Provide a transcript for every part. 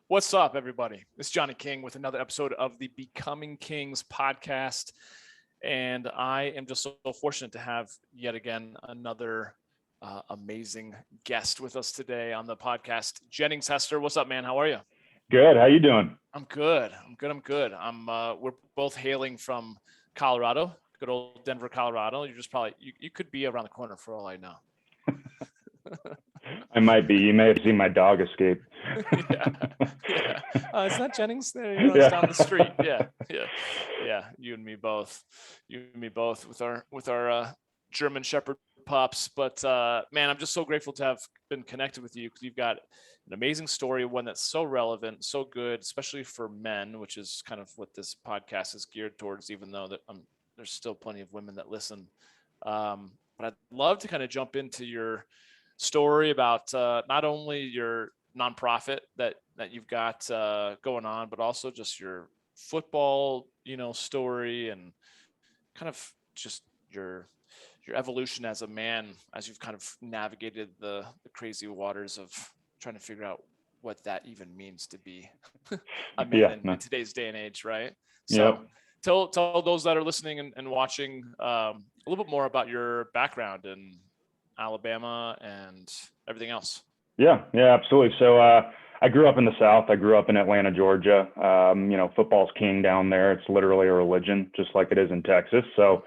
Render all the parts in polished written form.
What's up, everybody? It's Johnny King with another episode of the Becoming Kings podcast. And I am just so fortunate to have yet again another amazing guest with us today on the podcast. Jennings, Hester, what's up, man? How are you? Good. How you doing? I'm good. We're both hailing from Colorado, good old Denver, Colorado. You're just probably, you could be around the corner for all I know. I might be. You may have seen my dog escape. yeah. It's not Jennings there. He runs down the street. Yeah. You and me both with our German Shepherd pups. But man, I'm just so grateful to have been connected with you because you've got an amazing story, one that's so relevant, so good, especially for men, which is kind of what this podcast is geared towards. Even though there's still plenty of women that listen, but I'd love to kind of jump into your story about not only your nonprofit that you've got going on, but also just your football, story and kind of just your evolution as a man as you've kind of navigated the crazy waters of trying to figure out what that even means to be a man in today's day and age, right? So tell those that are listening and watching a little bit more about your background and Alabama and everything else. Yeah, absolutely. So I grew up in the South. I grew up in Atlanta, Georgia. Football's king down there. It's literally a religion, just like it is in Texas. So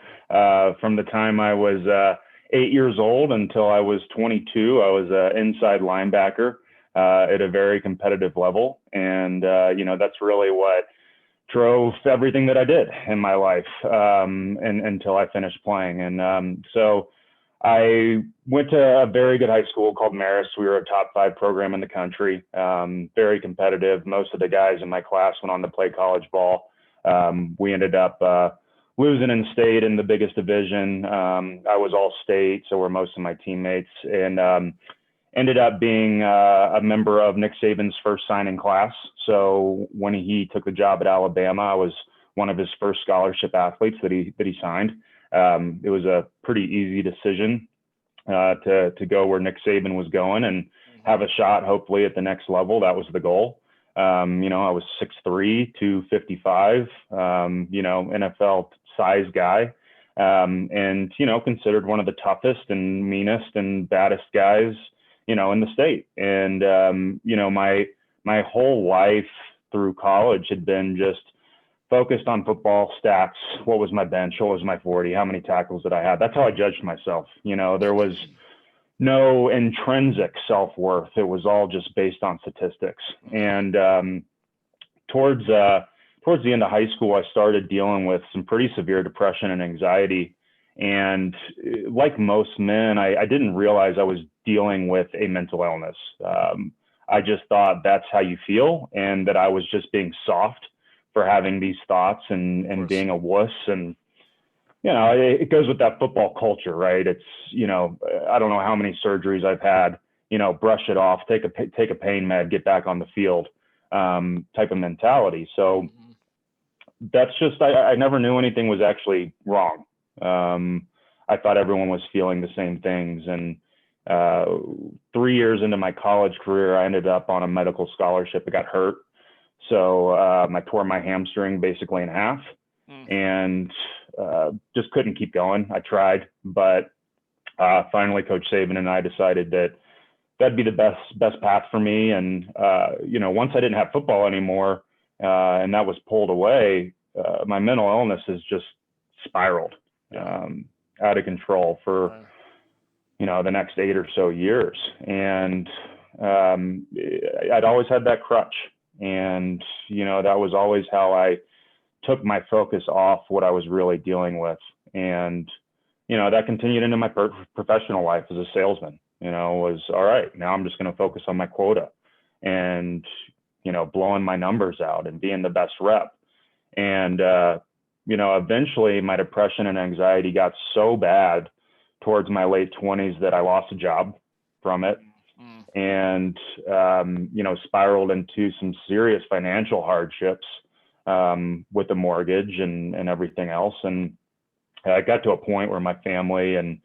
from the time I was 8 years old until I was 22, I was an inside linebacker at a very competitive level. And, that's really what drove everything that I did in my life until I finished playing. And so I went to a very good high school called Marist. We were a top 5 program in the country, very competitive. Most of the guys in my class went on to play college ball. We ended up losing in state in the biggest division. I was all state, so were most of my teammates, and ended up being a member of Nick Saban's first signing class. So when he took the job at Alabama, I was one of his first scholarship athletes that he signed. It was a pretty easy decision to go where Nick Saban was going and have a shot, hopefully, at the next level. That was the goal. I was 6'3", 255, NFL size guy, and, considered one of the toughest and meanest and baddest guys, in the state. And, my whole life through college had been just focused on football stats. What was my bench? What was my 40? How many tackles did I have? That's how I judged myself. There was no intrinsic self-worth. It was all just based on statistics. And towards the end of high school, I started dealing with some pretty severe depression and anxiety. And like most men, I didn't realize I was dealing with a mental illness. I just thought that's how you feel, and that I was just being soft for having these thoughts and being a wuss. And, it goes with that football culture, right? It's, I don't know how many surgeries I've had, brush it off, take a pain med, get back on the field, type of mentality. So that's just, I never knew anything was actually wrong. I thought everyone was feeling the same things. And 3 years into my college career, I ended up on a medical scholarship. I got hurt. So I tore my hamstring basically in half and just couldn't keep going. I tried, but finally Coach Saban and I decided that that'd be the best path for me. And, once I didn't have football anymore and that was pulled away, my mental illness has just spiraled out of control for, the next 8 or so years. And I'd always had that crutch. And, that was always how I took my focus off what I was really dealing with. And, that continued into my professional life as a salesman, was all right. Now I'm just going to focus on my quota and, blowing my numbers out and being the best rep. And, eventually my depression and anxiety got so bad towards my late 20s that I lost a job from it. And, spiraled into some serious financial hardships with the mortgage and everything else. And I got to a point where my family and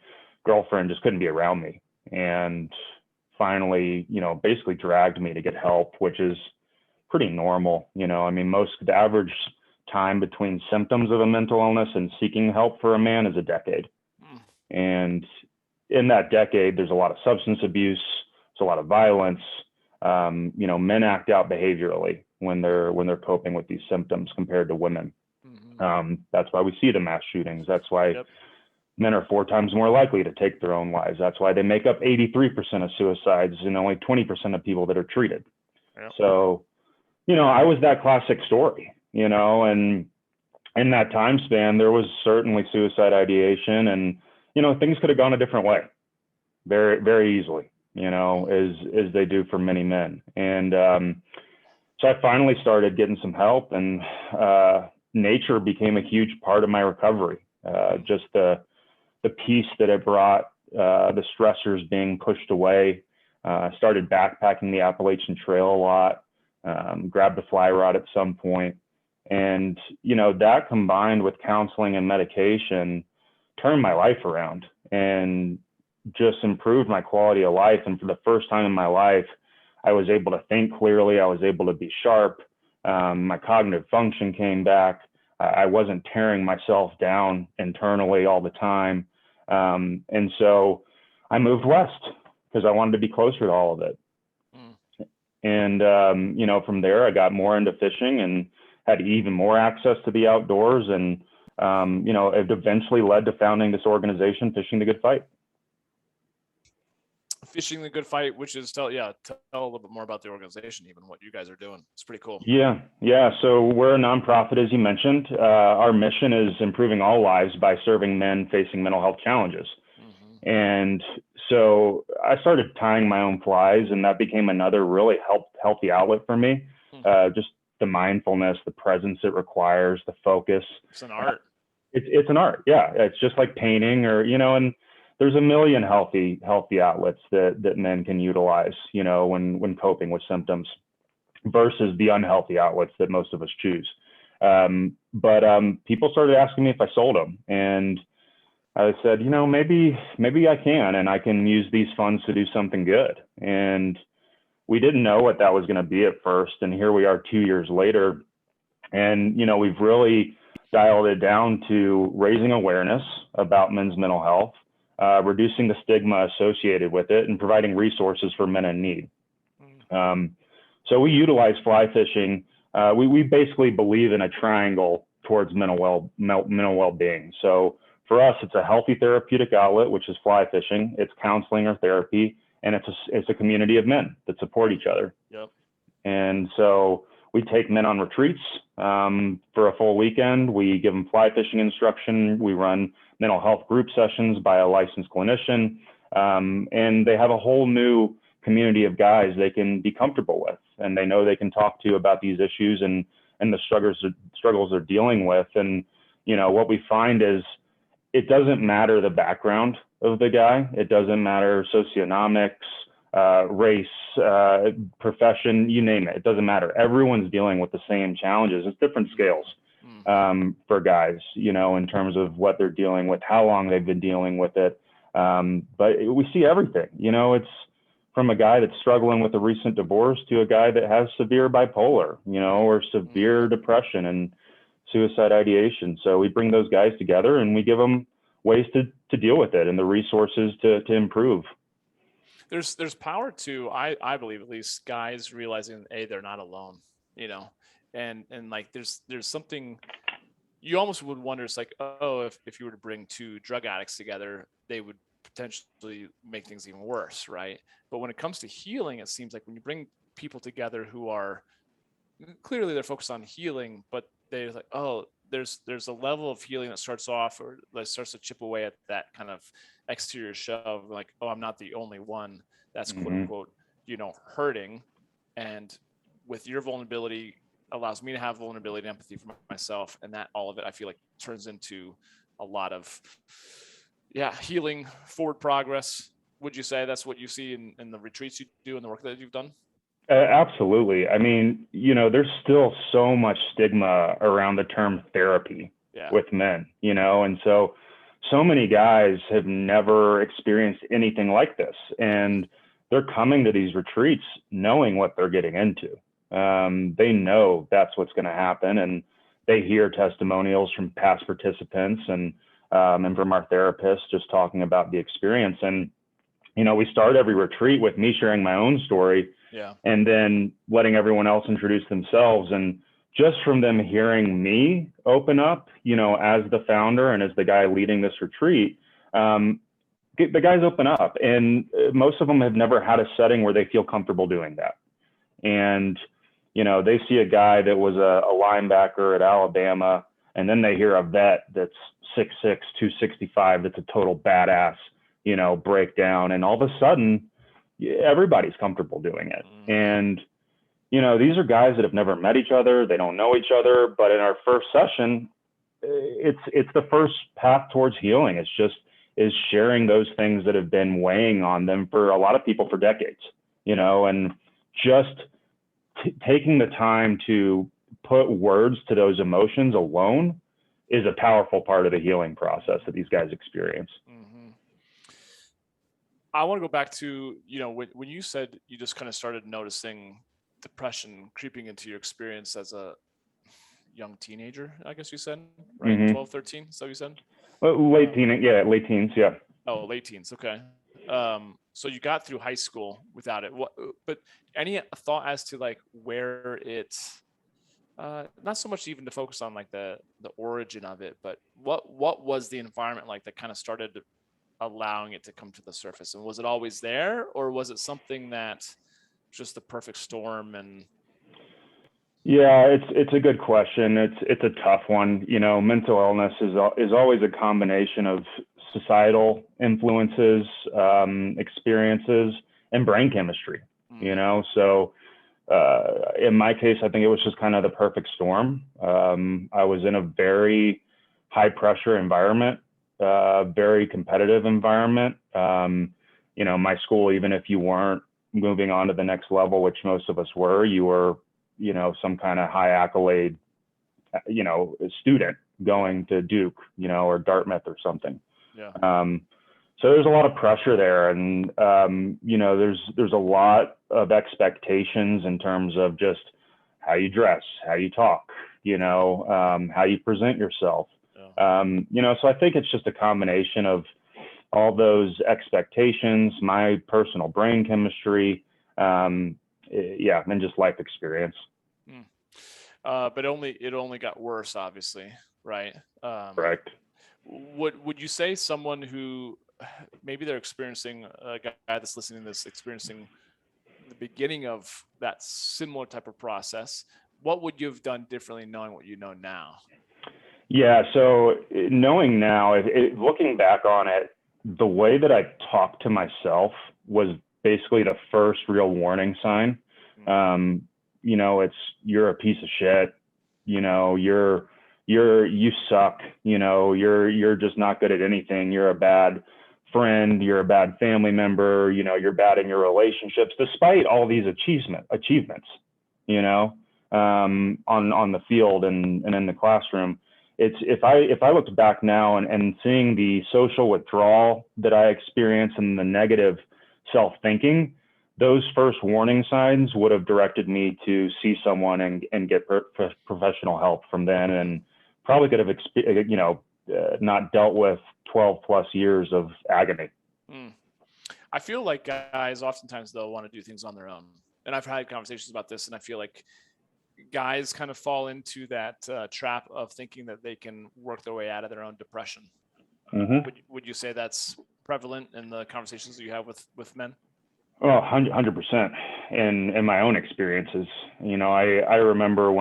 girlfriend just couldn't be around me. And finally, basically dragged me to get help, which is pretty normal. I mean, the average time between symptoms of a mental illness and seeking help for a man is a decade. And in that decade, there's a lot of substance abuse, there's a lot of violence. Men act out behaviorally when they're coping with these symptoms compared to women. That's why we see the mass shootings. That's why men are 4 times more likely to take their own lives. That's why they make up 83% of suicides and only 20% of people that are treated. So, I was that classic story, and in that time span, there was certainly suicide ideation, and, things could have gone a different way very, very easily, as they do for many men. And so I finally started getting some help, and nature became a huge part of my recovery. Just the peace that it brought, the stressors being pushed away. Started backpacking the Appalachian Trail a lot, grabbed a fly rod at some point. And, that combined with counseling and medication turned my life around and just improved my quality of life. And for the first time in my life, I was able to think clearly. I was able to be sharp. My cognitive function came back. I wasn't tearing myself down internally all the time. And so I moved west because I wanted to be closer to all of it. And, from there, I got more into fishing and had even more access to the outdoors. And, it eventually led to founding this organization, Fishing the Good Fight. Fishing the Good Fight, which is tell a little bit more about the organization, even what you guys are doing. It's pretty cool. Yeah. So we're a nonprofit, as you mentioned. Our mission is improving all lives by serving men facing mental health challenges. And so I started tying my own flies, and that became another really healthy outlet for me. Just the mindfulness, the presence it requires, the focus. It's an art. It's an art. Yeah. It's just like painting or, and there's a million healthy outlets that men can utilize, when coping with symptoms versus the unhealthy outlets that most of us choose. But people started asking me if I sold them, and I said, maybe I can, and I can use these funds to do something good. And we didn't know what that was going to be at first. And here we are 2 years later. And, we've really dialed it down to raising awareness about men's mental health, reducing the stigma associated with it, and providing resources for men in need. So we utilize fly fishing. We basically believe in a triangle towards mental well-being. So for us, it's a healthy therapeutic outlet, which is fly fishing. It's counseling or therapy, and it's a community of men that support each other. And so we take men on retreats for a full weekend. We give them fly fishing instruction. We run mental health group sessions by a licensed clinician, and they have a whole new community of guys they can be comfortable with, and they know they can talk to about these issues and the struggles they're dealing with. And what we find is it doesn't matter the background of the guy. It doesn't matter socioeconomics, race, profession, you name it. It doesn't matter. Everyone's dealing with the same challenges. It's different scales for guys, in terms of what they're dealing with, how long they've been dealing with it. But we see everything. It's from a guy that's struggling with a recent divorce to a guy that has severe bipolar, or severe depression and suicide ideation. So we bring those guys together and we give them ways to deal with it and the resources to improve. There's power to, I believe, at least, guys realizing they're not alone, and like there's something you almost would wonder. It's like, oh, if you were to bring 2 drug addicts together, they would potentially make things even worse, right? But when it comes to healing, it seems like when you bring people together who are clearly they're focused on healing, but they're like, oh, there's a level of healing that starts off or that starts to chip away at that kind of exterior shove, like, oh, I'm not the only one that's quote unquote, hurting. And with your vulnerability allows me to have vulnerability and empathy for myself. And that all of it, I feel like, turns into a lot of, healing, forward progress. Would you say that's what you see in the retreats you do and the work that you've done? Absolutely. I mean, there's still so much stigma around the term therapy with men, and so many guys have never experienced anything like this. And they're coming to these retreats knowing what they're getting into. They know that's what's going to happen, and they hear testimonials from past participants and from our therapists just talking about the experience. And we start every retreat with me sharing my own story, and then letting everyone else introduce themselves. And just from them hearing me open up, as the founder and as the guy leading this retreat, the guys open up, and most of them have never had a setting where they feel comfortable doing that. And, they see a guy that was a linebacker at Alabama, and then they hear a vet that's 6'6", 265, that's a total badass, breakdown. And all of a sudden, everybody's comfortable doing it. And, these are guys that have never met each other. They don't know each other. But in our first session, it's the first path towards healing. Is sharing those things that have been weighing on them for a lot of people for decades, and just taking the time to put words to those emotions alone is a powerful part of the healing process that these guys experience. I want to go back to, when you said you just kind of started noticing depression creeping into your experience as a young teenager, I guess you said, right? 12, 13, so you said? Late teens, yeah. Oh, late teens, okay. So you got through high school without it. But any thought as to like where it's not so much even to focus on like the origin of it, but what was the environment like that kind of started allowing it to come to the surface? And was it always there, or was it something that just the perfect storm? And yeah, it's a good question. It's a tough one. Mental illness is always a combination of societal influences, experiences, and brain chemistry. So in my case, I think it was just kind of the perfect storm. I was in a very high pressure environment, very competitive environment. My school, even if you weren't moving on to the next level, which most of us were, you were some kind of high accolade, student going to Duke, or Dartmouth or something. So there's a lot of pressure there, and there's a lot of expectations in terms of just how you dress, how you talk, how you present yourself. So I think it's just a combination of all those expectations, my personal brain chemistry, and just life experience. But it only got worse, obviously, right? Correct. Would you say someone who maybe they're experiencing, a guy that's listening to this, experiencing the beginning of that similar type of process, what would you have done differently knowing what you know now? Yeah, so knowing now, looking back on it, the way that I talked to myself was basically the first real warning sign. It's you're a piece of shit. You suck. You're just not good at anything. You're a bad friend. You're a bad family member. You're bad in your relationships, despite all these achievements. On the field and in the classroom. It's if I looked back now and seeing the social withdrawal that I experienced and the negative self-thinking, those first warning signs would have directed me to see someone and get professional help from then, and probably could have not dealt with 12 plus years of agony. I feel like guys oftentimes though want to do things on their own, and I've had conversations about this, and I feel like guys kind of fall into that trap of thinking that they can work their way out of their own depression. Would you say that's prevalent in the conversations that you have with men? Oh, 100%. In my own experiences, I remember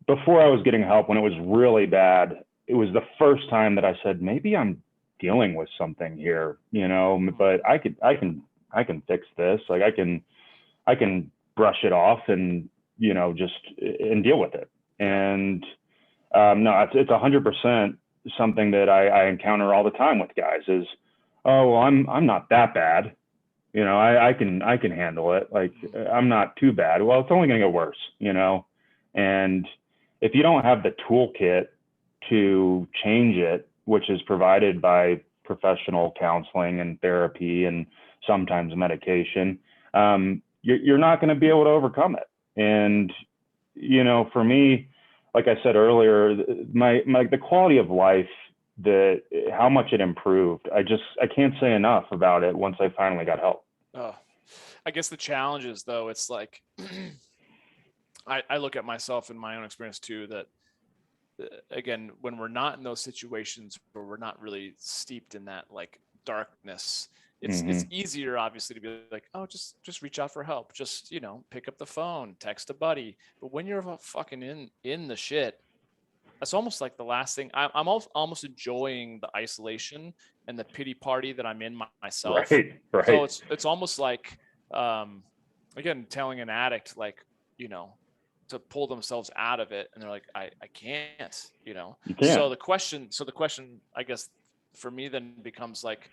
before I was getting help, when it was really bad, it was the first time that I said, maybe I'm dealing with something here, but I can fix this. Like I can brush it off and, and deal with it. And no, it's 100% something that I encounter all the time with guys is, oh, well, I'm not that bad. I can handle it. Like I'm not too bad. Well, it's only going to get worse, and if you don't have the toolkit to change it, which is provided by professional counseling and therapy and sometimes medication, you're not going to be able to overcome it. And, for me, like I said earlier, the quality of life, how much it improved. I can't say enough about it once I finally got help. Oh, I guess the challenge is, though, it's like, I look at myself in my own experience too, that again, when we're not in those situations where we're not really steeped in that like darkness, it's easier obviously to be like, oh, just reach out for help, just pick up the phone, text a buddy. But when you're fucking in the shit, that's almost like the last thing. I'm almost enjoying the isolation and the pity party that I'm in myself. Right. So it's almost like, again, telling an addict, like, to pull themselves out of it, and they're like, I can't, You can't. So the question, I guess for me then becomes like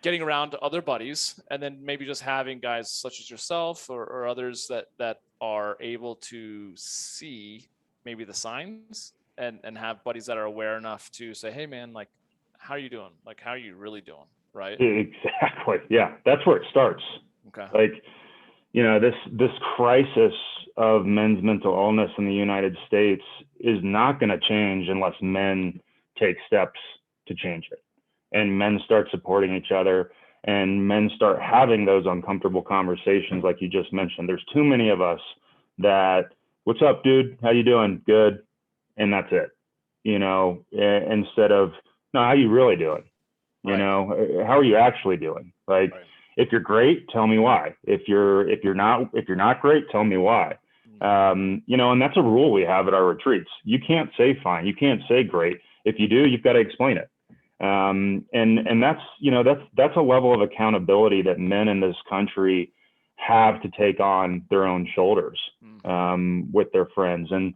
getting around to other buddies, and then maybe just having guys such as yourself or others that are able to see maybe the signs, and have buddies that are aware enough to say, hey man, like, how are you doing? Like, how are you really doing? Right. Exactly. Yeah. That's where it starts. Okay. Like, this crisis of men's mental illness in the United States is not going to change unless men take steps to change it, and men start supporting each other, and men start having those uncomfortable conversations like you just mentioned. There's too many of us that, what's up, dude? How you doing? Good. And that's it, instead of, no, how you really doing? How are you actually doing? Like, if you're great, tell me why. If you're not great, tell me why. And that's a rule we have at our retreats. You can't say fine. You can't say great. If you do, you've got to explain it. And that's a level of accountability that men in this country have to take on their own shoulders, with their friends. And,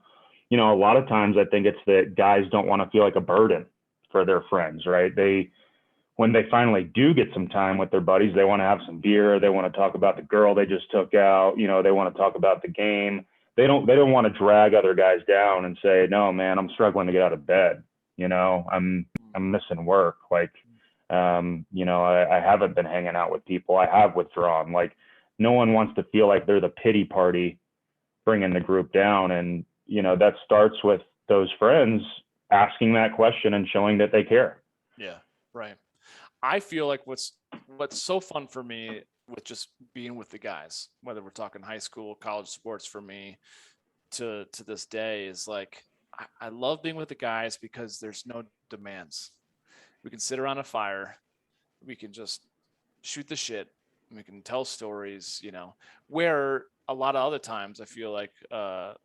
a lot of times I think it's that guys don't want to feel like a burden for their friends, right? When they finally do get some time with their buddies, they want to have some beer. They want to talk about the girl they just took out. They want to talk about the game. They don't want to drag other guys down and say, no, man, I'm struggling to get out of bed. I'm missing work. Like, I haven't been hanging out with people. I have withdrawn. Like, no one wants to feel like they're the pity party bringing the group down. And, that starts with those friends asking that question and showing that they care. Yeah. Right. I feel like what's so fun for me with just being with the guys, whether we're talking high school, college sports, for me to this day, is like, I love being with the guys because there's no demands. We can sit around a fire, we can just shoot the shit, we can tell stories, where a lot of other times I feel like,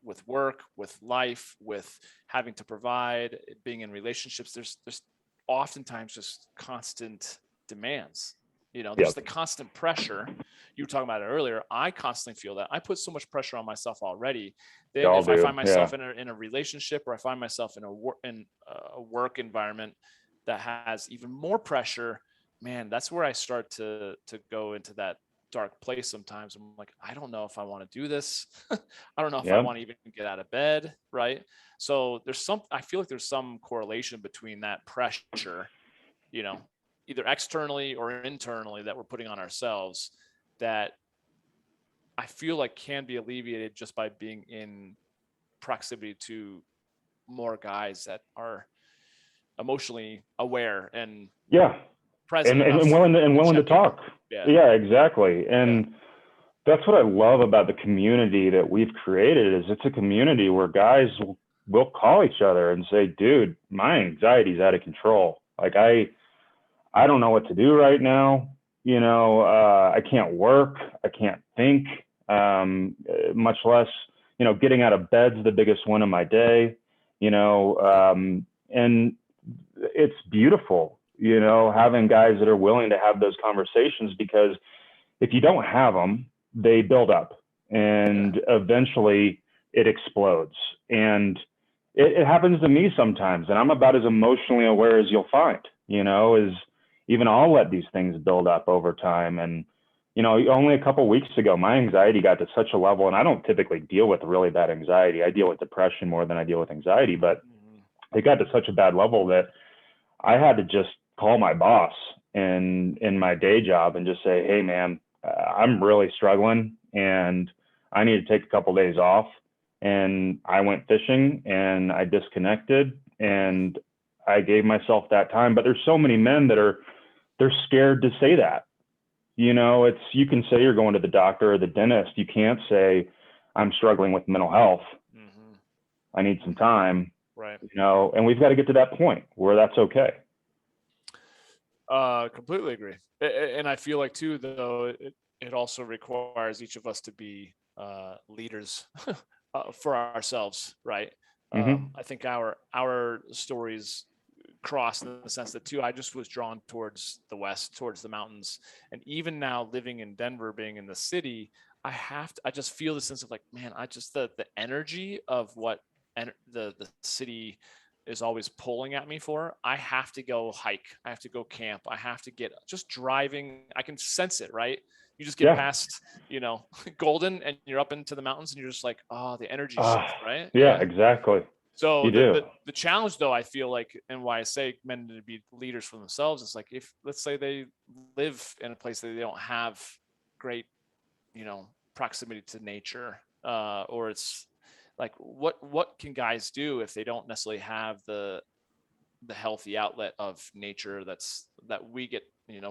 with work, with life, with having to provide, being in relationships, there's oftentimes just constant demands. There's the constant pressure. You were talking about it earlier. I constantly feel that. I put so much pressure on myself already. Then if I find myself in a relationship, or I find myself in a work environment that has even more pressure, man, that's where I start to go into that dark place sometimes. I'm like, I don't know if I want to do this. I don't know if I want to even get out of bed. Right. So I feel like there's some correlation between that pressure, either externally or internally, that we're putting on ourselves, that I feel like can be alleviated just by being in proximity to more guys that are emotionally aware and present and willing to talk. Yeah, exactly. And that's what I love about the community that we've created. Is it's a community where guys will call each other and say, dude, my anxiety's out of control. Like, I don't know what to do right now. I can't work. I can't think, much less, getting out of bed's the biggest one of my day, and it's beautiful, having guys that are willing to have those conversations, because if you don't have them, they build up, and eventually it explodes. And it happens to me sometimes, and I'm about as emotionally aware as you'll find, is even I'll let these things build up over time. And, only a couple of weeks ago, my anxiety got to such a level, and I don't typically deal with really bad anxiety. I deal with depression more than I deal with anxiety, but it got to such a bad level that I had to just call my boss in my day job and just say, hey man, I'm really struggling, and I need to take a couple days off. And I went fishing and I disconnected and I gave myself that time. But there's so many men that they're scared to say that. You know, you can say you're going to the doctor or the dentist. You can't say I'm struggling with mental health. Mm-hmm. I need some time. Right. You know, and we've got to get to that point where that's okay. Completely agree. And I feel like too, though, it also requires each of us to be leaders for ourselves, right? Mm-hmm. I think our stories cross in the sense that too, I just was drawn towards the West, towards the mountains. And even now living in Denver, being in the city, I just feel the sense of like, man, the energy of what the city is always pulling at me for. I have to go hike. I have to go camp. I have to get just driving. I can sense it, right? You just get past, Golden and you're up into the mountains and you're just like, oh, the energy shift, right? Yeah, exactly. So you do. the challenge though, I feel like, and why I say men to be leaders for themselves, is like, if let's say they live in a place that they don't have great, proximity to nature, or it's like, what can guys do if they don't necessarily have the healthy outlet of nature that we get,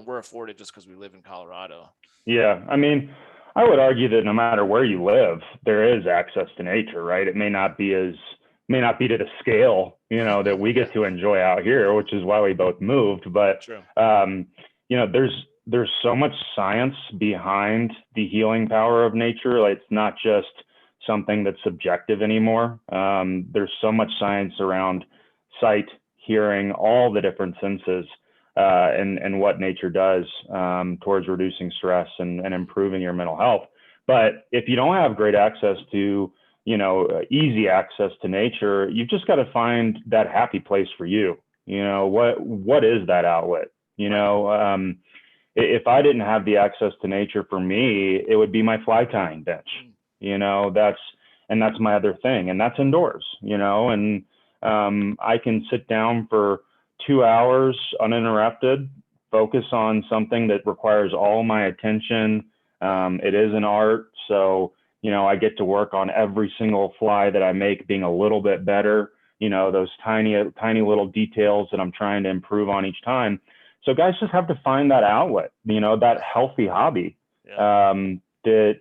we're afforded just because we live in Colorado? Yeah, I mean, I would argue that no matter where you live, there is access to nature, right? It may not be to the scale, that we get to enjoy out here, which is why we both moved. But True. There's so much science behind the healing power of nature. Like, it's not just something that's subjective anymore. There's so much science around sight, hearing, all the different senses, and what nature does towards reducing stress and improving your mental health. But if you don't have great access to, easy access to nature, you've just got to find that happy place for you. What is that outlet? If I didn't have the access to nature, for me, it would be my fly tying bench. That's my other thing, and that's indoors. And I can sit down for 2 hours uninterrupted, focus on something that requires all my attention. It is an art, so I get to work on every single fly that I make being a little bit better. Those tiny little details that I'm trying to improve on each time. So guys just have to find that outlet, that healthy hobby that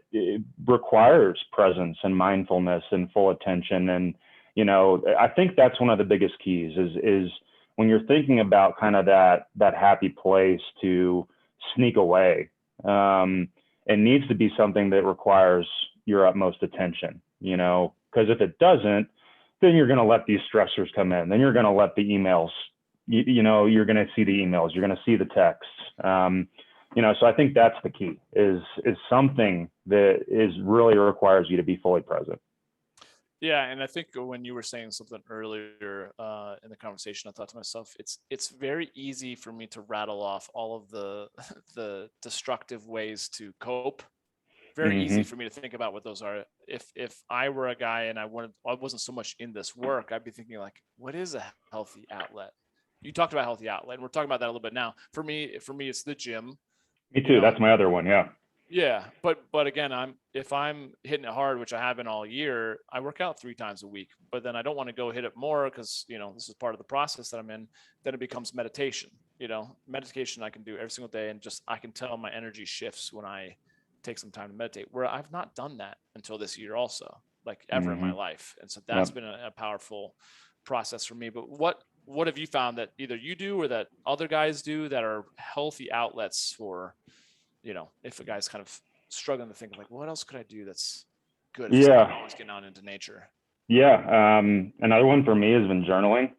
requires presence and mindfulness and full attention. And, I think that's one of the biggest keys is when you're thinking about kind of that happy place to sneak away, it needs to be something that requires your utmost attention, because if it doesn't, then you're going to let these stressors come in. Then you're going to let the emails, you're going to see the emails, you're going to see the texts. So I think that's the key is something that really requires you to be fully present. Yeah, and I think when you were saying something earlier in the conversation, I thought to myself, it's very easy for me to rattle off all of the destructive ways to cope. Very easy for me to think about what those are. If I were a guy and I wasn't so much in this work, I'd be thinking like, what is a healthy outlet? You talked about healthy outlet, and we're talking about that a little bit now. For me, it's the gym. Me too. That's my other one. Yeah. Yeah, but again, if I'm hitting it hard, which I have been all year, I work out 3 times a week. But then I don't want to go hit it more because this is part of the process that I'm in. Then it becomes meditation. Meditation I can do every single day, and just I can tell my energy shifts when I take some time to meditate. Where I've not done that until this year, also, like ever in my life, and so that's been a powerful process for me. But what have you found that either you do or that other guys do that are healthy outlets for? If a guy's kind of struggling to think like, what else could I do that's good? If I'm always getting out into nature. Yeah. Another one for me has been journaling.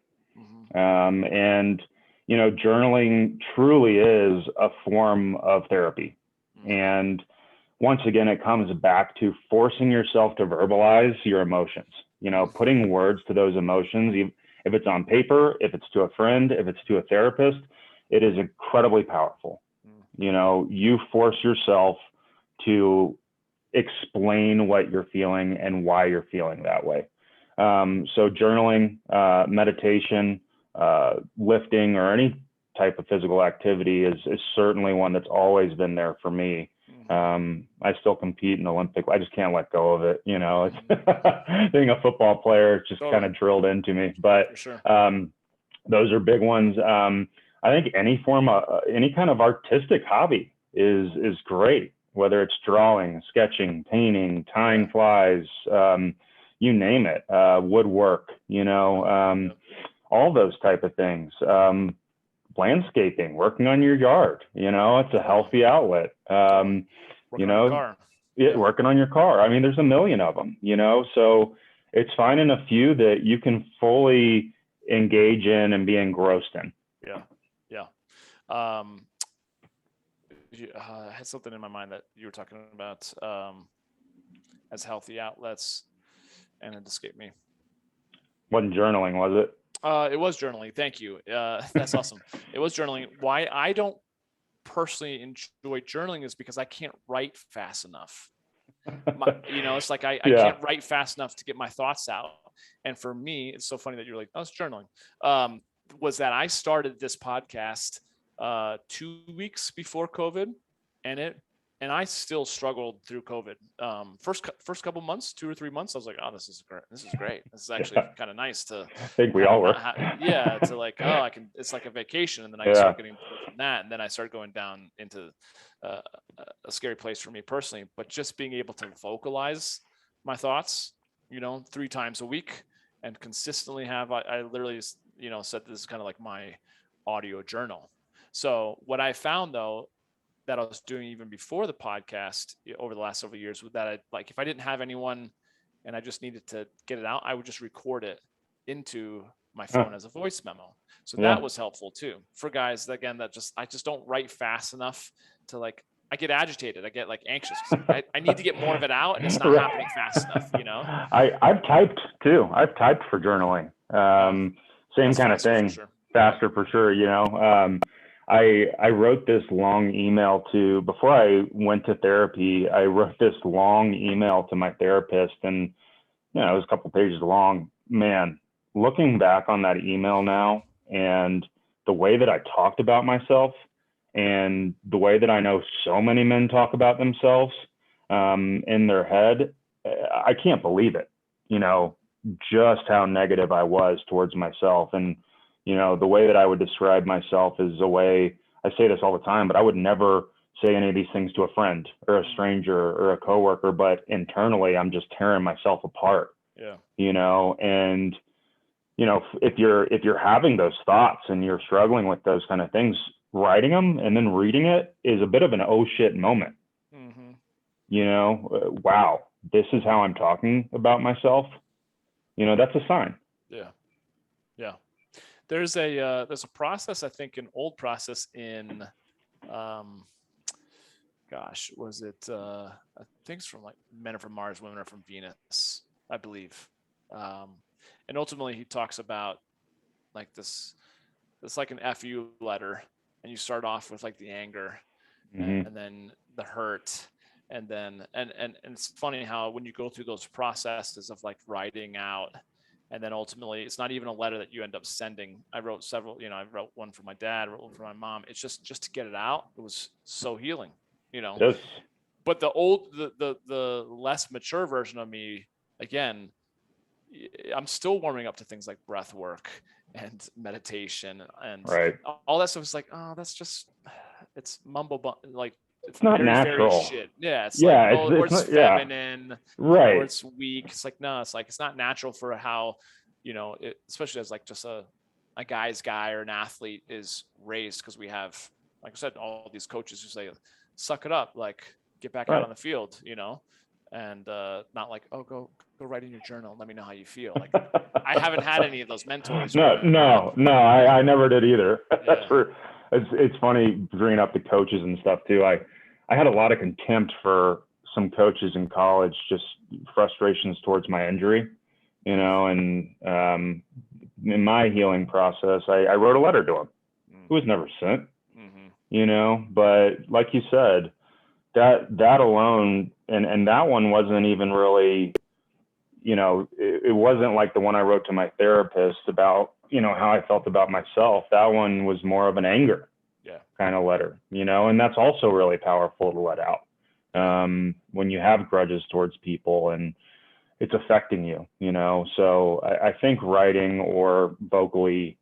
And, journaling truly is a form of therapy. And once again, it comes back to forcing yourself to verbalize your emotions, putting words to those emotions, if it's on paper, if it's to a friend, if it's to a therapist, it is incredibly powerful. You force yourself to explain what you're feeling and why you're feeling that way. So journaling, meditation, lifting, or any type of physical activity is certainly one that's always been there for me. I still compete in Olympic. I just can't let go of it. You know, it's being a football player, it's just kind of drilled into me. But For sure. those are big ones. I think any form of any kind of artistic hobby is great, whether it's drawing, sketching, painting, tying flies, you name it, woodwork, you know, all those type of things. Landscaping, working on your yard, you know, it's a healthy outlet. You know, working on your car. I mean, there's a million of them, you know, so it's finding a few that you can fully engage in and be engrossed in. Yeah. Yeah. I had something in my mind that you were talking about as healthy outlets, and it escaped me. Wasn't journaling, was it? It was journaling. Thank you. That's awesome. It was journaling. Why I don't personally enjoy journaling is because I can't write fast enough. You know, it's like I can't write fast enough to get my thoughts out. And for me, it's so funny that you're like, oh, it's journaling. Was that I started this podcast 2 weeks before COVID, and I still struggled through COVID. First couple months, 2 or 3 months, I was like, oh, this is great. This is great. This is actually kind of nice to. I think we all were. To like, oh, I can. It's like a vacation, and then I start getting from that, and then I started going down into a scary place for me personally. But just being able to vocalize my thoughts, you know, 3 times a week, and consistently have. I literally, you know, said this is kind of like my audio journal. So what I found though, that I was doing even before the podcast over the last several years, with that, I, like, if I didn't have anyone and I just needed to get it out, I would just record it into my phone as a voice memo. So that was helpful too for guys that, again, that I just don't write fast enough to, like, I get agitated. I get like anxious. I need to get more of it out, and it's not happening fast enough, you know? I've typed too. I've typed for journaling. Same kind of thing. Faster for sure, you know? I wrote this long email before I went to therapy, I wrote this long email to my therapist, and, you know, it was a couple pages long. Man, looking back on that email now, and the way that I talked about myself, and the way that I know so many men talk about themselves in their head, I can't believe it, you know, just how negative I was towards myself. And, you know, the way that I would describe myself is a way, I say this all the time, but I would never say any of these things to a friend or a stranger or a coworker, but internally I'm just tearing myself apart. Yeah. You know, and, you know, if you're having those thoughts and you're struggling with those kind of things, writing them and then reading it is a bit of an oh shit moment. Mm-hmm. You know, wow, this is how I'm talking about myself. You know, that's a sign. Yeah. Yeah. There's a process, I think, an old process in, was it? I think it's from, like, Men Are From Mars, Women Are From Venus, I believe. And ultimately, he talks about, like, this. It's like an FU letter, and you start off with, like, the anger, and then the hurt, and then and it's funny how when you go through those processes of, like, writing out. And then ultimately, it's not even a letter that you end up sending. I wrote several, you know, I wrote one for my dad, I wrote one for my mom. It's just to get it out. It was so healing, you know. Yes. But the less mature version of me, again, I'm still warming up to things like breath work and meditation and all that stuff. Is like, oh, that's just, it's like, it's not natural. Shit. Yeah, it's like, it's feminine, right? Or it's weak. It's like, no, it's like, it's not natural for how, you know, especially as, like, just a guy's guy or an athlete is raised, because we have, like I said, all these coaches who say, suck it up, like, get back out on the field, you know, and not like, oh, go write in your journal, let me know how you feel. Like, I haven't had any of those mentors. No, I never did either. Yeah. It's funny bringing up the coaches and stuff too. I had a lot of contempt for some coaches in college, just frustrations towards my injury, you know, and in my healing process, I wrote a letter to him. It was never sent, you know, but like you said, that alone, and that one wasn't even really, you know, it wasn't like the one I wrote to my therapist about, you know, how I felt about myself. That one was more of an anger kind of letter, you know, and that's also really powerful to let out, when you have grudges towards people and it's affecting you, you know? So I think writing or vocally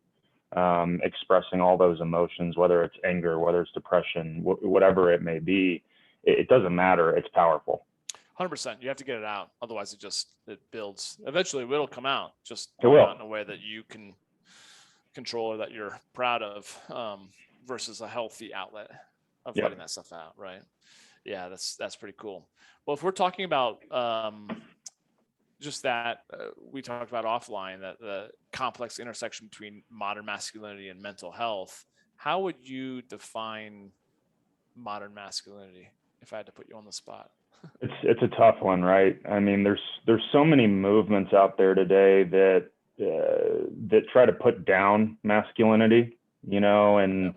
expressing all those emotions, whether it's anger, whether it's depression, whatever it may be, it doesn't matter. It's powerful. 100%. You have to get it out. Otherwise it builds. Eventually it will come out, just It will. not in a way that you can control or that you're proud of, versus a healthy outlet of letting that stuff out. Right. Yeah. That's pretty cool. Well, if we're talking about, just that we talked about offline, that the complex intersection between modern masculinity and mental health, how would you define modern masculinity if I had to put you on the spot? It's a tough one, right? I mean, there's so many movements out there today that try to put down masculinity, you know, and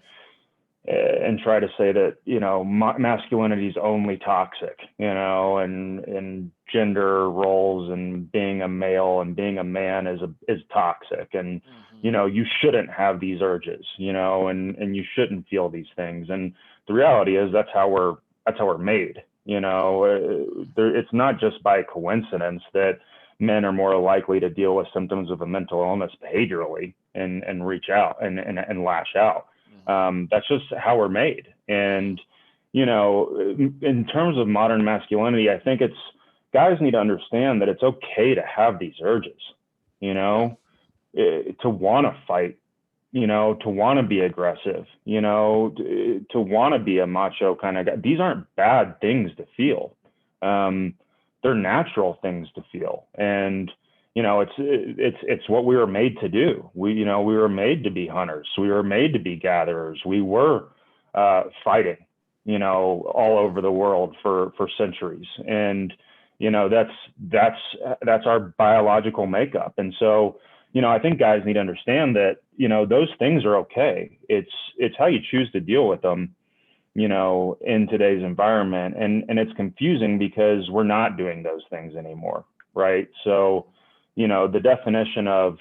try to say that, you know, masculinity is only toxic, you know, and gender roles and being a male and being a man is toxic, and you know, you shouldn't have these urges, you know, and you shouldn't feel these things. And the reality is that's how we're made, you know. It's not just by coincidence that men are more likely to deal with symptoms of a mental illness behaviorally and reach out and lash out. That's just how we're made. And, you know, in terms of modern masculinity, I think guys need to understand that it's okay to have these urges, you know, to want to fight, you know, to want to be aggressive, you know, to want to be a macho kind of guy. These aren't bad things to feel. They're natural things to feel. And, you know, it's what we were made to do. We were made to be hunters. We were made to be gatherers. We were fighting, you know, all over the world for centuries. And, you know, that's our biological makeup. And so, you know, I think guys need to understand that, you know, those things are okay. It's how you choose to deal with them, you know, in today's environment. And it's confusing because we're not doing those things anymore, right? So, you know, the definition of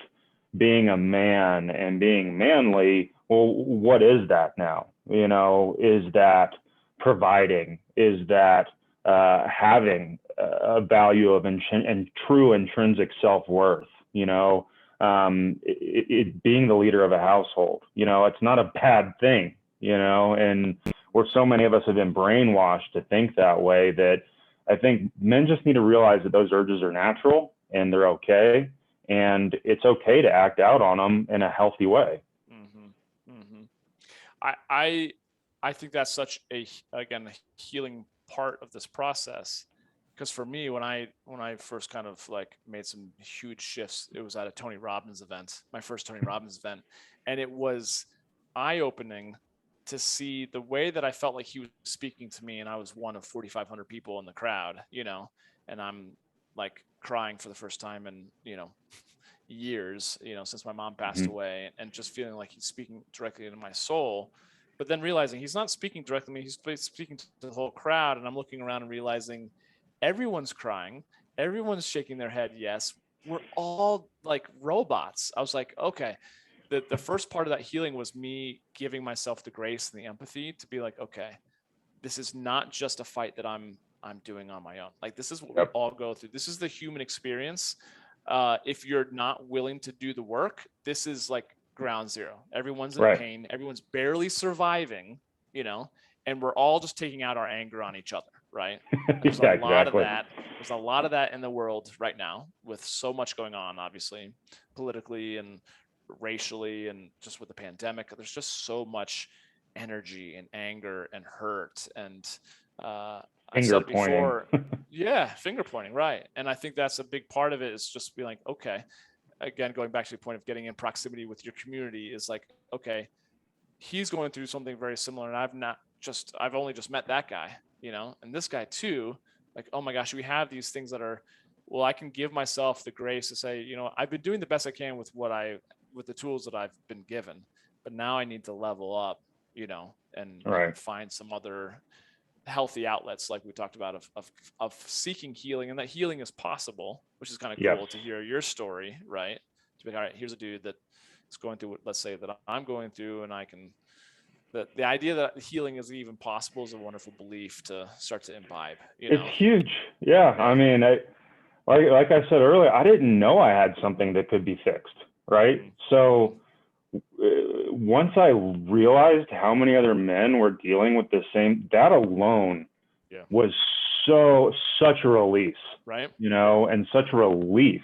being a man and being manly, well, what is that now? You know, is that providing? Is that having a value of and true intrinsic self-worth? You know, being the leader of a household, you know, it's not a bad thing, you know, and where so many of us have been brainwashed to think that way, that I think men just need to realize that those urges are natural and they're okay. And it's okay to act out on them in a healthy way. I think that's such a healing part of this process. Because for me, when I first kind of like made some huge shifts, it was at a Tony Robbins event, my first Tony Robbins event. And it was eye-opening to see the way that I felt like he was speaking to me. And I was one of 4,500 people in the crowd, you know, and I'm like crying for the first time in, you know, years, you know, since my mom passed away, and just feeling like he's speaking directly into my soul. But then realizing he's not speaking directly to me, he's speaking to the whole crowd. And I'm looking around and realizing everyone's crying, everyone's shaking their head. Yes, we're all like robots. I was like, okay, the first part of that healing was me giving myself the grace and the empathy to be like, okay, this is not just a fight that I'm doing on my own. Like, this is what we all go through. This is the human experience. If you're not willing to do the work, this is like ground zero. Everyone's in pain. Everyone's barely surviving, you know, and we're all just taking out our anger on each other. Right. There's a lot of that. There's a lot of that in the world right now, with so much going on, obviously, politically and racially, and just with the pandemic. There's just so much energy and anger and hurt. And I said it before. Yeah, finger pointing. Right. And I think that's a big part of it, is just be like, okay, again, going back to the point of getting in proximity with your community, is like, okay, he's going through something very similar, and I've only just met that guy, you know, and this guy too. Like, oh my gosh, we have these things that are, well, I can give myself the grace to say, you know, I've been doing the best I can with with the tools that I've been given, but now I need to level up, you know, and find some other healthy outlets, like we talked about, of seeking healing, and that healing is possible, which is kind of cool to hear your story, right? To be, all right, here's a dude that is going through what, let's say, that I'm going through, and I can the idea that healing is even possible is a wonderful belief to start to imbibe. It's huge. Yeah. I mean, like I said earlier, I didn't know I had something that could be fixed. Right. So once I realized how many other men were dealing with the same, that alone was such a release, right? And such a relief.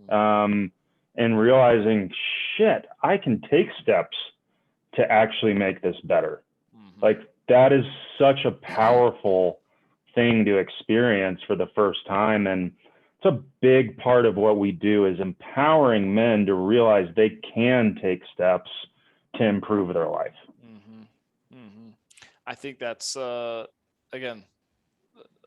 And realizing, shit, I can take steps to actually make this better. Like, that is such a powerful thing to experience for the first time. And it's a big part of what we do, is empowering men to realize they can take steps to improve their life. I think that's again,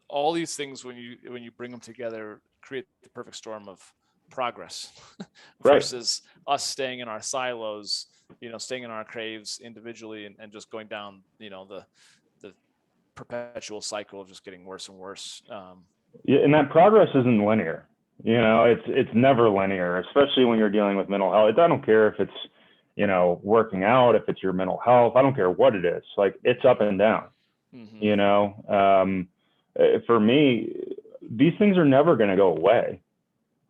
all these things, when you bring them together, create the perfect storm of progress versus us staying in our silos, staying in our craves individually and just going down, the perpetual cycle of just getting worse and worse. Yeah, and that progress isn't linear. It's never linear, especially when you're dealing with mental health. I don't care if it's, working out, if it's your mental health, I don't care what it is. Like, it's up and down. For me, these things are never going to go away.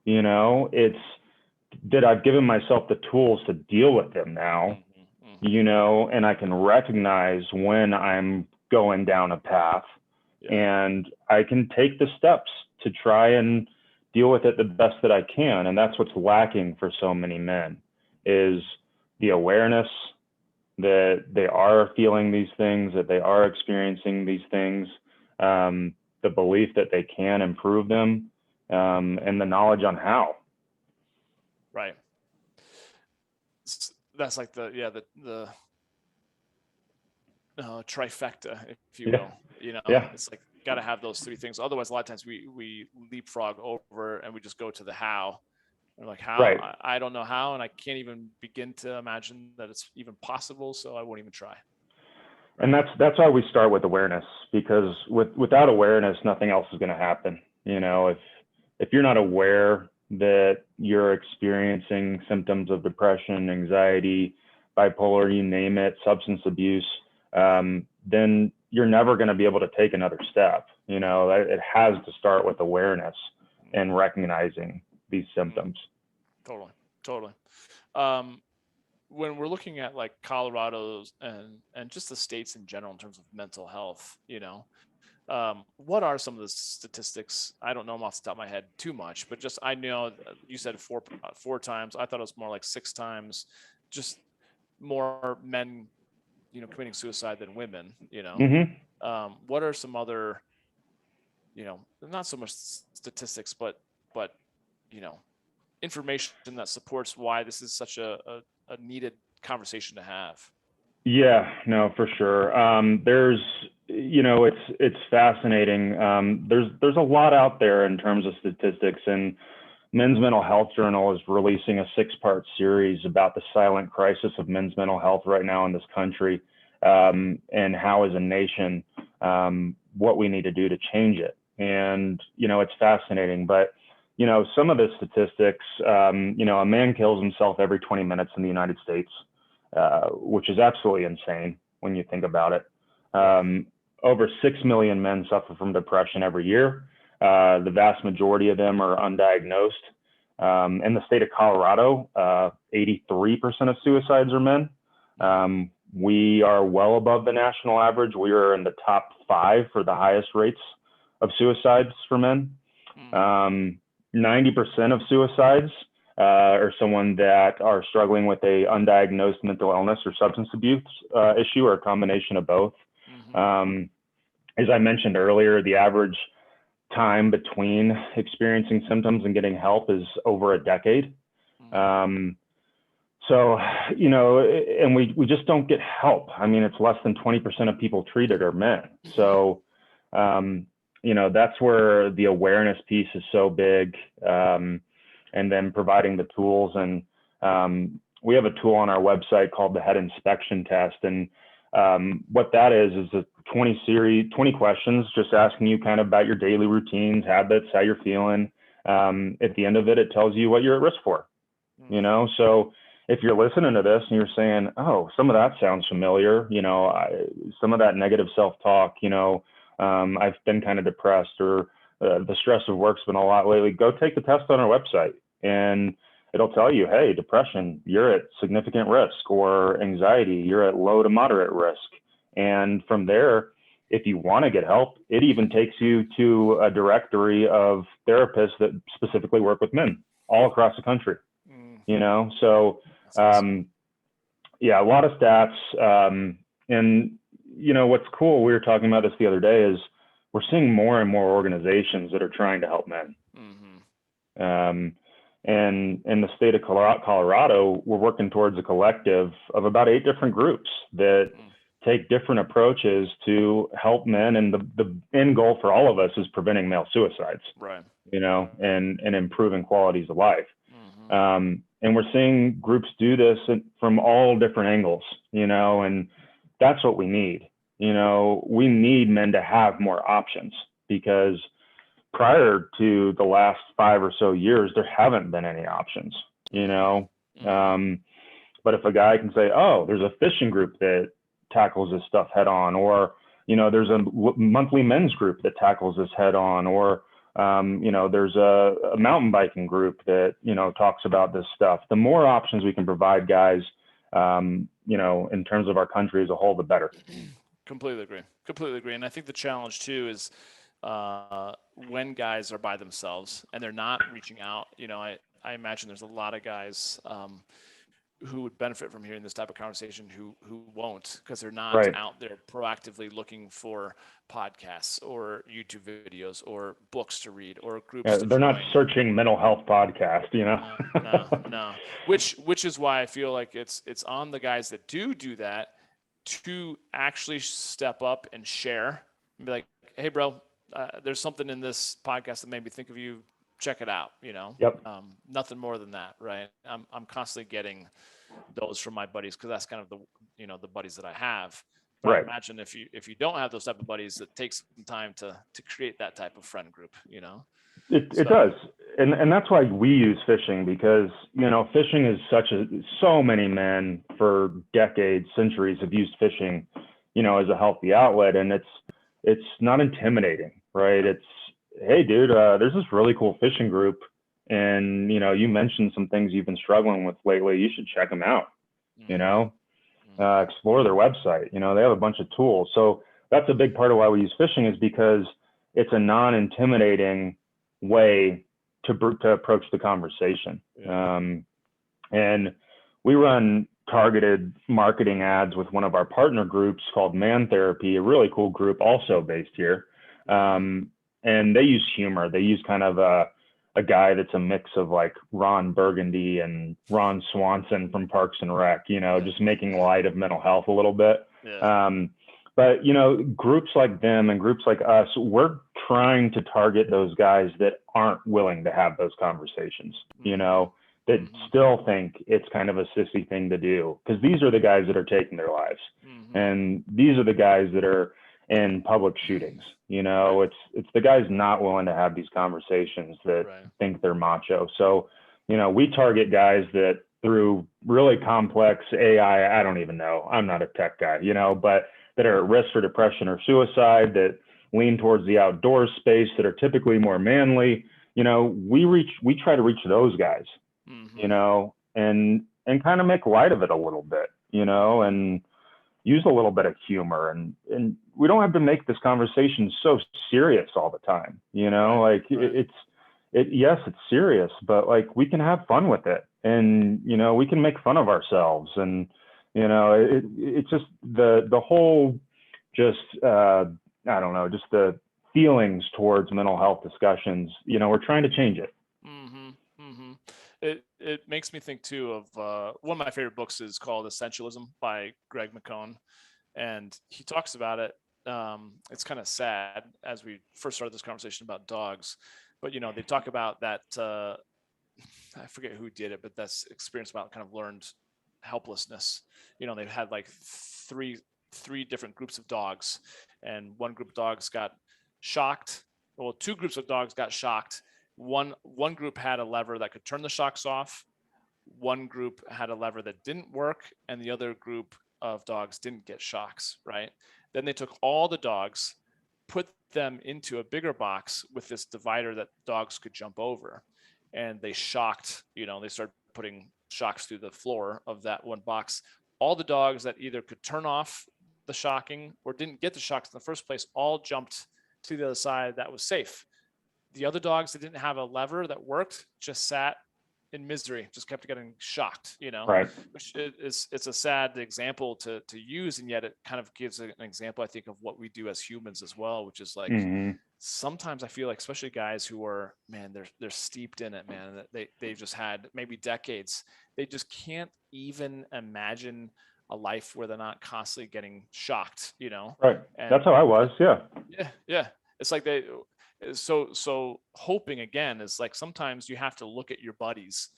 It's that I've given myself the tools to deal with them now, and I can recognize when I'm going down a path, and I can take the steps to try and deal with it the best that I can. And that's what's lacking for so many men, is the awareness that they are feeling these things, that they are experiencing these things, the belief that they can improve them, and the knowledge on how. Right. That's like the trifecta, if you will. It's like, got to have those three things. Otherwise, a lot of times we leapfrog over and we just go to the how. We're like, how? Right. I don't know how, and I can't even begin to imagine that it's even possible, so I won't even try. And that's why we start with awareness, because without awareness, nothing else is going to happen. If you're not aware that you're experiencing symptoms of depression, anxiety, bipolar, you name it, substance abuse, then you're never going to be able to take another step. It has to start with awareness and recognizing these symptoms. Totally. When we're looking at like Colorado's and just the states in general in terms of mental health, what are some of the statistics? I don't know them off the top of my head too much, but just, I know you said four times. I thought it was more like 6 times, just more men, committing suicide than women, what are some other, not so much statistics, but information that supports why this is such a needed conversation to have? Yeah, no, for sure. There's, it's fascinating. There's a lot out there in terms of statistics, and Men's Mental Health Journal is releasing a 6-part series about the silent crisis of men's mental health right now in this country, and how, as a nation, what we need to do to change it. And, it's fascinating, but, some of the statistics, a man kills himself every 20 minutes in the United States, which is absolutely insane when you think about it. Over 6 million men suffer from depression every year. The vast majority of them are undiagnosed. In the state of Colorado, 83% of suicides are men. We are well above the national average. We are in the top 5 for the highest rates of suicides for men. 90% of suicides are someone that are struggling with a undiagnosed mental illness or substance abuse issue, or a combination of both. As I mentioned earlier, the average time between experiencing symptoms and getting help is over a decade. So, and we just don't get help. I mean, it's less than 20% of people treated are men. So, that's where the awareness piece is so big. And then providing the tools. And we have a tool on our website called the Head Inspection Test. And what that is a 20 questions, just asking you kind of about your daily routines, habits, how you're feeling. At the end of it, it tells you what you're at risk for. So if you're listening to this and you're saying, oh, some of that sounds familiar, some of that negative self-talk, I've been kind of depressed, or the stress of work's been a lot lately, go take the test on our website, and it'll tell you, hey, depression, you're at significant risk, or anxiety, you're at low to moderate risk. And from there, if you want to get help, it even takes you to a directory of therapists that specifically work with men all across the country. So yeah, a lot of stats. And what's cool, we were talking about this the other day, is we're seeing more and more organizations that are trying to help men. And in the state of Colorado, we're working towards a collective of about 8 different groups that take different approaches to help men. And the end goal for all of us is preventing male suicides, right? And improving qualities of life. And we're seeing groups do this from all different angles, and that's what we need. We need men to have more options, because prior to the last 5 or so years, there haven't been any options, but if a guy can say, oh, there's a fishing group that tackles this stuff head on, or, there's a monthly men's group that tackles this head on, or, there's a mountain biking group that, talks about this stuff. The more options we can provide guys, in terms of our country as a whole, the better. Completely agree. And I think the challenge too is when guys are by themselves and they're not reaching out, I imagine there's a lot of guys who would benefit from hearing this type of conversation who won't, because they're not out there proactively looking for podcasts or YouTube videos or books to read or groups. They're not searching mental health podcast, No. Which is why I feel like it's on the guys that do that to actually step up and share and be like, hey, bro, there's something in this podcast that made me think of you. Check it out, Yep. Nothing more than that, right? I'm constantly getting those from my buddies, because that's kind of the buddies that I have. But right. I imagine if you don't have those type of buddies, it takes some time to create that type of friend group, It does. And that's why we use fishing, because, fishing is so many men for decades, centuries have used fishing, as a healthy outlet. And it's not intimidating, right? It's, hey, dude, there's this really cool fishing group, and you mentioned some things you've been struggling with lately. You should check them out. Explore their website. They have a bunch of tools. So that's a big part of why we use fishing, is because it's a non-intimidating way to approach the conversation. And we run targeted marketing ads with one of our partner groups called Man Therapy, a really cool group also based here. And they use humor. They use kind of a guy that's a mix of like Ron Burgundy and Ron Swanson from Parks and Rec, just making light of mental health a little bit. But, groups like them and groups like us, we're trying to target those guys that aren't willing to have those conversations, that still think it's kind of a sissy thing to do, because these are the guys that are taking their lives. And these are the guys that are in public shootings. It's the guys not willing to have these conversations that think they're macho. So, we target guys that through really complex AI, I don't even know, I'm not a tech guy, but that are at risk for depression or suicide, that lean towards the outdoor space, that are typically more manly. We try to reach those guys, and kind of make light of it a little bit, and use a little bit of humor, and we don't have to make this conversation so serious all the time. Yes, it's serious, but like, we can have fun with it, and, we can make fun of ourselves, and, it's just the whole, just, I don't know, just the feelings towards mental health discussions, we're trying to change it. It makes me think too of one of my favorite books is called Essentialism by Greg McKeown, and he talks about it. It's kind of sad as we first started this conversation about dogs, but they talk about that. I forget who did it, but that's experience about kind of learned helplessness. They've had like three different groups of dogs, and one group of dogs got shocked. Well, 2 groups of dogs got shocked. One group had a lever that could turn the shocks off. one group had a lever that didn't work and the other group of dogs didn't get shocks, right? Then they took all the dogs, put them into a bigger box with this divider that dogs could jump over. And they shocked, they started putting shocks through the floor of that one box. All the dogs that either could turn off the shocking or didn't get the shocks in the first place all jumped to the other side that was safe. The other dogs that didn't have a lever that worked just sat in misery, just kept getting shocked, Right. which it's a sad example to use. And yet it kind of gives an example, I think, of what we do as humans as well, which is like, sometimes I feel like, especially guys who are, man, they're steeped in it, man. They've just had maybe decades. They just can't even imagine a life where they're not constantly getting shocked, Right. And that's how I was. Yeah. Yeah. It's like so hoping again is like, sometimes you have to look at your buddies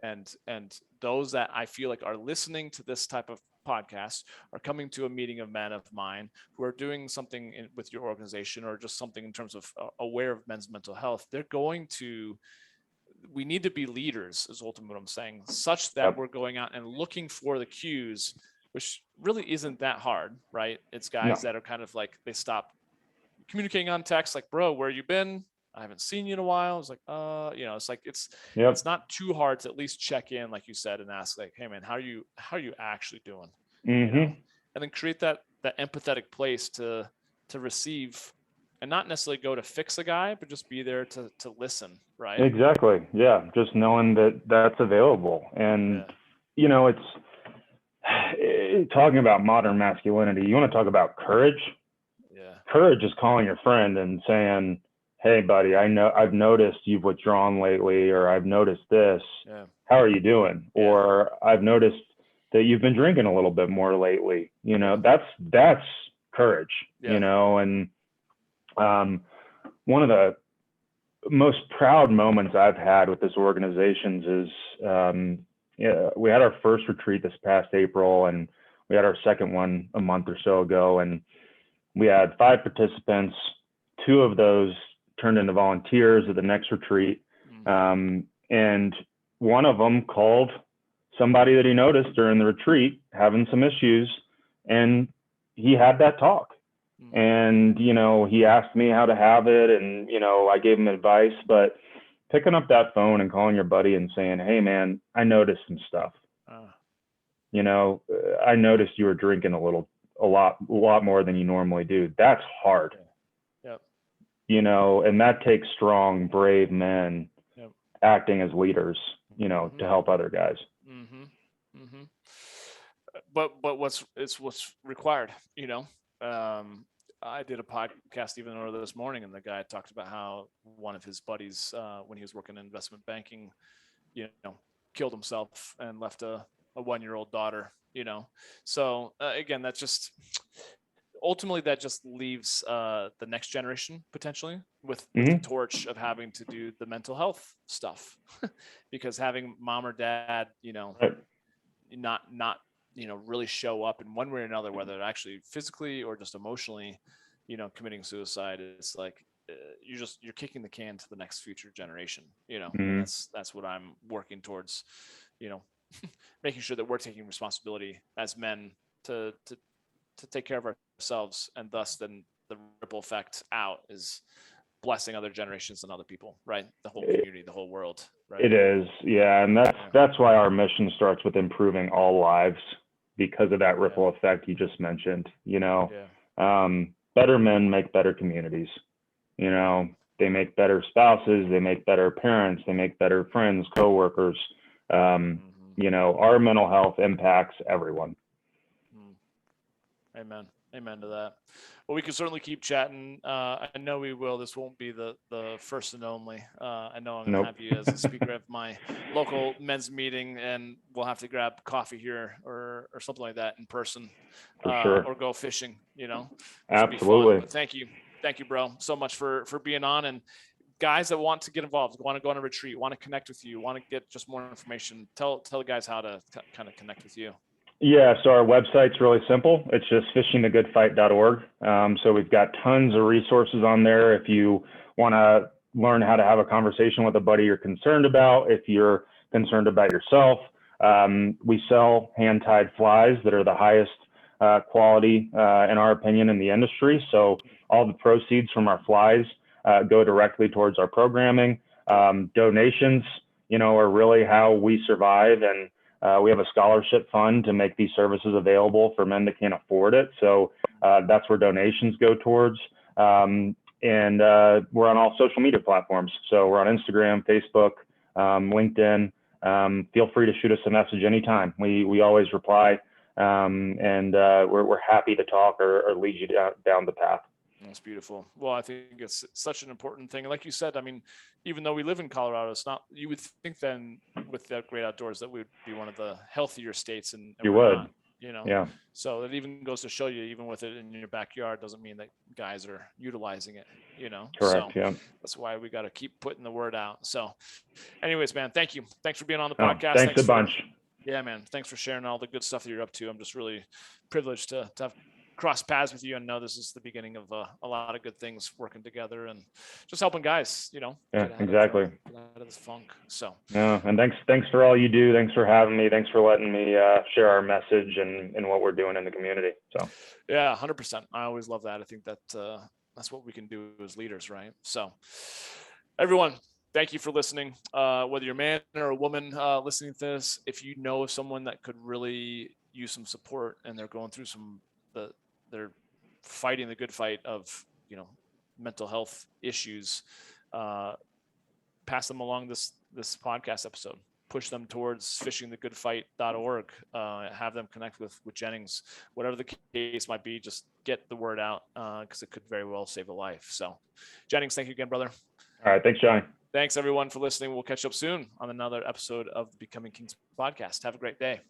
and those that I feel like are listening to this type of podcast are coming to a meeting of men of mine who are doing something with your organization or just something in terms of aware of men's mental health. We need to be leaders is ultimately what I'm saying, such that we're going out and looking for the cues, which really isn't that hard, right? It's guys that are kind of like, they stop communicating on text, like, bro, where you been? I haven't seen you in a while. It's like, it's like, it's not too hard to at least check in, like you said, and ask like, hey man, how are you actually doing? And then create that empathetic place to receive and not necessarily go to fix a guy, but just be there to listen. Right. Exactly. Yeah. Just knowing that that's available. And, it's talking about modern masculinity. You want to talk about courage? Courage is calling your friend and saying, hey buddy, I've noticed you've withdrawn lately, or I've noticed this. How are you doing? Or I've noticed that you've been drinking a little bit more lately. That's courage. And one of the most proud moments I've had with this organization is we had our first retreat this past April, and we had our second one a month or so ago, and we had 5 participants. 2 of those turned into volunteers at the next retreat. And one of them called somebody that he noticed during the retreat having some issues, and he had that talk. And, he asked me how to have it, and, I gave him advice. But picking up that phone and calling your buddy and saying, hey man, I noticed some stuff. I noticed you were drinking a lot more than you normally do. That's hard. And that takes strong, brave men acting as leaders, to help other guys. But what's required, I did a podcast even earlier this morning, and the guy talked about how one of his buddies, when he was working in investment banking, killed himself and left a 1-year-old daughter, So again, that's just ultimately that just leaves the next generation potentially with the torch of having to do the mental health stuff, because having mom or dad, not really show up in one way or another, whether it actually physically or just emotionally, committing suicide, is like you're kicking the can to the next future generation. That's what I'm working towards, making sure that we're taking responsibility as men to take care of ourselves, and thus then the ripple effect out is blessing other generations and other people, right? The whole community, the whole world, right? It is. Yeah. And that's why our mission starts with improving all lives, because of that ripple effect you just mentioned. Better men make better communities. They make better spouses, they make better parents, they make better friends, coworkers. Our mental health impacts everyone. Amen to that. Well, we can certainly keep chatting. I know we will. This won't be the first and only. I know I'm going to have you as a speaker of my local men's meeting, and we'll have to grab coffee here or something like that in person, or go fishing, Absolutely. Thank you, bro, so much for being on. And guys that want to get involved, want to go on a retreat, want to connect with you, want to get just more information, tell the guys how to kind of connect with you. Yeah, so our website's really simple. It's just fishingthegoodfight.org. So we've got tons of resources on there. If you want to learn how to have a conversation with a buddy you're concerned about, if you're concerned about yourself, We sell hand-tied flies that are the highest quality, in our opinion, in the industry. So all the proceeds from our flies go directly towards our programming. Donations, are really how we survive. And we have a scholarship fund to make these services available for men that can't afford it. So that's where donations go towards. And we're on all social media platforms. So we're on Instagram, Facebook, LinkedIn. Feel free to shoot us a message anytime. We always reply. And we're happy to talk or lead you down the path. That's beautiful. Well, I think it's such an important thing. And like you said, I mean, even though we live in Colorado, it's not, you would think then with that great outdoors that we would be one of the healthier states, and You we're would. not, Yeah. So it even goes to show you, even with it in your backyard, doesn't mean that guys are utilizing it, Correct. So yeah. that's why we got to keep putting the word out. So anyways, man, thank you. Thanks for being on the podcast. Thanks a bunch. Yeah, man. Thanks for sharing all the good stuff that you're up to. I'm just really privileged to have crossed paths with you and know this is the beginning of a lot of good things working together and just helping guys, Yeah, get exactly. get out of this funk. So yeah, and thanks for all you do. Thanks for having me. Thanks for letting me share our message and what we're doing in the community. So yeah, 100%. I always love that. I think that that's what we can do as leaders, right? So everyone, thank you for listening. Whether you're a man or a woman listening to this, if you know of someone that could really use some support and they're going through they're fighting the good fight of, mental health issues, pass them along this podcast episode, push them towards fishingthegoodfight.org, have them connect with Jennings, whatever the case might be, just get the word out, because it could very well save a life. So Jennings, thank you again, brother. all right. Thanks, Johnny. Thanks everyone for listening. We'll catch up soon on another episode of the Becoming Kings podcast. Have a great day.